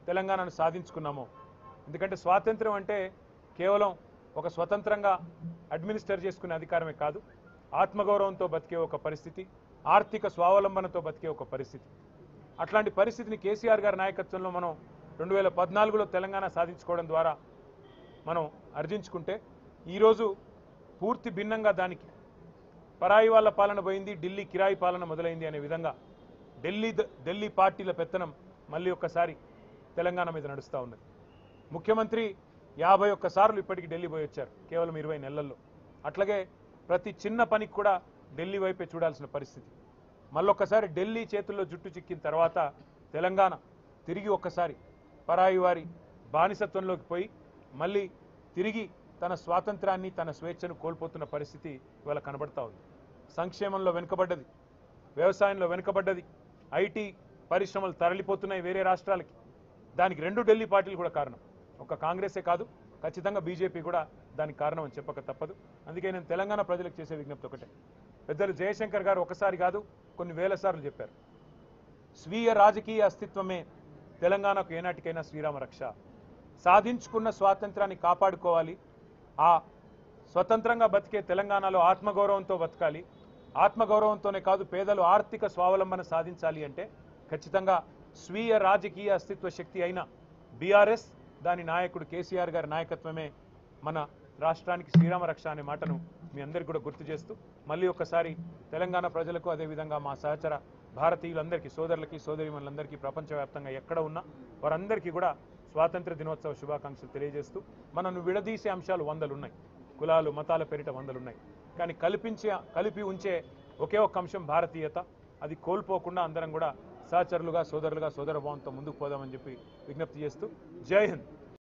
తెలంగాణను సాధించుకున్నామో. ఎందుకంటే స్వాతంత్ర్యం అంటే కేవలం ఒక స్వతంత్రంగా అడ్మినిస్టర్ చేసుకునే అధికారమే కాదు, ఆత్మగౌరవంతో బతికే ఒక పరిస్థితి, ఆర్థిక స్వావలంబనతో బతికే ఒక పరిస్థితి. అట్లాంటి పరిస్థితిని కేసీఆర్ గారి నాయకత్వంలో మనం 2014లో తెలంగాణ సాధించుకోవడం ద్వారా మనం అర్జించుకుంటే ఈరోజు పూర్తి భిన్నంగా దానికి పరాయి వాళ్ళ పాలన పోయింది, ఢిల్లీ కిరాయి పాలన మొదలైంది అనే విధంగా ఢిల్లీ పార్టీల పెత్తనం మళ్ళీ ఒక్కసారి తెలంగాణ మీద నడుస్తూ ఉన్నది. ముఖ్యమంత్రి 51 సార్లు ఇప్పటికి ఢిల్లీ పోయి వచ్చారు కేవలం 20 నెలల్లో. అట్లాగే ప్రతి చిన్న పనికి కూడా ఢిల్లీ వైపే చూడాల్సిన పరిస్థితి. మళ్ళొక్కసారి ఢిల్లీ చేతుల్లో జుట్టు చిక్కిన తర్వాత తెలంగాణ తిరిగి ఒక్కసారి పరాయి వారి బానిసత్వంలోకి పోయి మళ్ళీ తిరిగి తన స్వాతంత్రాన్ని తన స్వేచ్ఛను కోల్పోతున్న పరిస్థితి ఇవాళ కనబడతా ఉంది. సంక్షేమంలో వెనుకబడ్డది, వ్యవసాయంలో వెనుకబడ్డది, ఐటీ పరిశ్రమలు తరలిపోతున్నాయి వేరే రాష్ట్రాలకి. దానికి 2 ఢిల్లీ పార్టీలు కూడా కారణం, ఒక కాంగ్రెసే కాదు ఖచ్చితంగా బీజేపీ కూడా దానికి కారణం అని చెప్పక తప్పదు. అందుకే నేను తెలంగాణ ప్రజలకు చేసే విజ్ఞప్తి ఒకటే, పెద్దలు జయశంకర్ గారు ఒకసారి కాదు కొన్ని వేల సార్లు చెప్పారు, స్వీయ రాజకీయ అస్తిత్వమే తెలంగాణకు ఏనాటికైనా శ్రీరామ రక్ష. సాధించుకున్న స్వాతంత్రాన్ని కాపాడుకోవాలి, ఆ స్వతంత్రంగా బతికే తెలంగాణలో ఆత్మగౌరవంతో బతకాలి, ఆత్మగౌరవంతోనే కాదు పేదలు ఆర్థిక స్వావలంబన సాధించాలి అంటే ఖచ్చితంగా స్వీయ రాజకీయ అస్తిత్వ శక్తి అయిన బీఆర్ఎస్, దాని నాయకుడు కేసీఆర్ గారి నాయకత్వమే మన రాష్ట్రానికి శ్రీరామ రక్ష అనే మాటను మీ అందరికీ కూడా గుర్తు చేస్తూ మళ్ళీ ఒకసారి తెలంగాణ ప్రజలకు అదేవిధంగా మా సహచర భారతీయులందరికీ, సోదరులకి సోదరీమణులందరికీ ప్రపంచవ్యాప్తంగా ఎక్కడ ఉన్నా వారందరికీ కూడా స్వాతంత్ర దినోత్సవ శుభాకాంక్షలు తెలియజేస్తూ, మనను విడదీసే అంశాలు 100 ఉన్నాయి, కులాలు మతాల పేరిట 100 ఉన్నాయి, కానీ కలిపి ఉంచే ఒకే ఒక్క అంశం భారతీయత. అది కోల్పోకుండా అందరం కూడా సహచరులుగా సోదరులుగా సోదరభావంతో ముందుకు పోదామని చెప్పి విజ్ఞప్తి చేస్తూ జై హింద్.